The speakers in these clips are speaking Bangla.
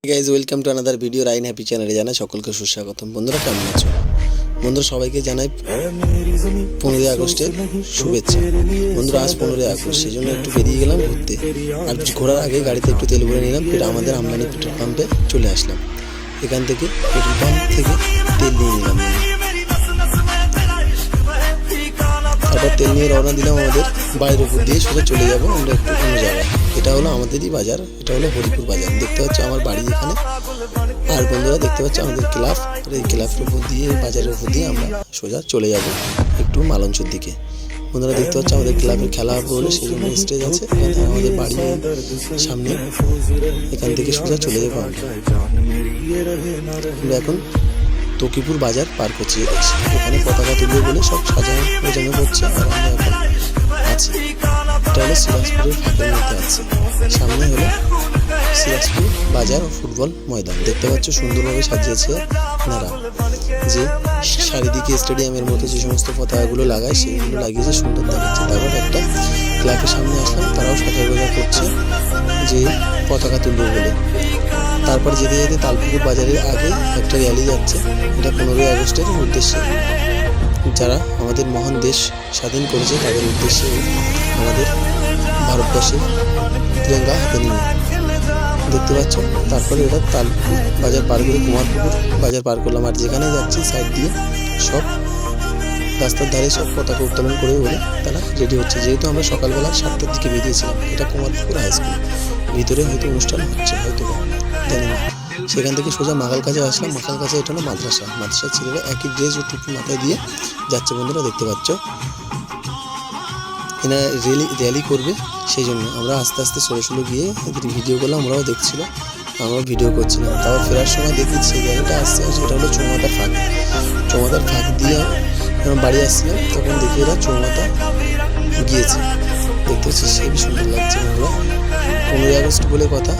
Guys welcome to another video Rhine happy চ্যানেলে জানাই সকলকে সুস্বাগতম। বন্ধুরা কেমন আছো? বন্ধুরা সবাইকে জানাই 15ই আগস্টের শুভেচ্ছা। বন্ধুরা আজ 15ই আগস্ট, সেই জন্য একটু বেরিয়ে গেলাম ঘুরতে। আর ঘোরার আগে গাড়িতে একটু তেল ভরে নিলাম, ফির আমাদের আমদানি পেট্রোল পাম্পে চলে আসলাম। এখান থেকে পেট্রোল পাম্প থেকে তেল নিয়ে নিলাম, তারপর তেল নিয়ে রওনা দিলাম আমাদের বাড়ির উপর দিয়ে সোজা চলে যাবো আমরা একটু অন্য জায়গায়। এটা হলো আমাদেরই বাজার, এটা হলো হরিপুর বাজার। দেখতে পাচ্ছি আমার বাড়ি এখানে, আর বন্ধুরা দেখতে পাচ্ছি আমাদের ক্লাব। আর এই ক্লাবের উপর দিয়ে, বাজারের উপর দিয়ে আমরা সোজা চলে যাব একটু মালঞ্চের দিকে। বন্ধুরা দেখতে পাচ্ছি আমাদের ক্লাবের খেলা হবে বলে সেই জন্য স্টেজ আছে আমাদের বাড়ির সামনে। এখান থেকে সোজা চলে যাবো আমরা এখন তকিপুর বাজার পার করছি। এখানে পতাকা তুলবে বলে সব সাজানো বোঝানো করছে। আর আমরা এখন আছি, এটা হলো সিরাজপুরের ফাঁকের মধ্যে আছে। সামনে হলো সিরাজপুর বাজার ও ফুটবল ময়দান। দেখতে পাচ্ছ সুন্দরভাবে সাজিয়েছে এনারা, যে চারিদিকে স্টেডিয়ামের মতো যে সমস্ত পতাকাগুলো লাগায় সেগুলো লাগিয়েছে, সুন্দর দেখাচ্ছে। তারপর একটা ক্লাবের সামনে আসলাম, তারাও সাজা করছে যে পতাকা তুলবে বলে। তারপর যেতে যেতে তালপুকুর বাজারের আগে একটা র্যালি যাচ্ছে। এটা 15ই আগস্টের উদ্দেশ্যে, যারা আমাদের মহান দেশ স্বাধীন করেছে তাদের উদ্দেশ্যে আমাদের ভারতবর্ষের তিরঙ্গা হাতে নিয়ে। দেখতে পাচ্ছ তারপরে এটা তালপুকুর বাজার পার করে কুমারপুকুর বাজার পার করলাম। আর যেখানে যাচ্ছি সাইড দিয়ে সব রাস্তার ধারে সব পতাকা উত্তোলন করে বলে তারা রেডি হচ্ছে। যেহেতু আমরা সকালবেলা 7টার দিকে বেরিয়েছিলাম, এটা কুমারপুকুর হাই স্কুল, ভিতরে হয়তো অনুষ্ঠান হচ্ছে, হয়তো জানি না। সেখান থেকে সোজা মাকাল কাছে আসলাম। মাকাল কাছে এটা হলো মাদ্রাসার ছেলেরা একই ড্রেস ও টুপি মাথায় দিয়ে যাচ্ছে। বন্ধুরা দেখতে পাচ্ছ এনারা র্যালি করবে, সেই জন্য আমরা আস্তে আস্তে সরে গিয়ে এদের ভিডিও করলাম। আমরাও দেখছিল, আমরাও ভিডিও করছিলাম। তারপর ফেরার সময় দেখি সেই গাড়িটা আসছে, এটা হলো চৌমাথার ফাঁক দিয়ে যখন বাড়ি আসছিলাম তখন দেখি এরা চৌমাথা গিয়েছে। দেখতে পাচ্ছি সেই সুন্দর লাগছে। আমরা 15ই আগস্ট বলে কথা,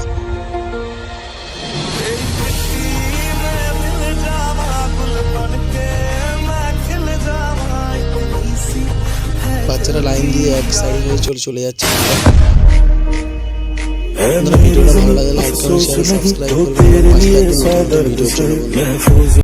বাচ্চারা লাইন দিয়ে এক সাইড হয়ে চলে যাচ্ছে। ভিডিওটা ভালো লাগলে লাইক করুন, শেয়ার, সাবস্ক্রাইব করুন, পাশে থাকবেন নতুন ভিডিওর জন্য।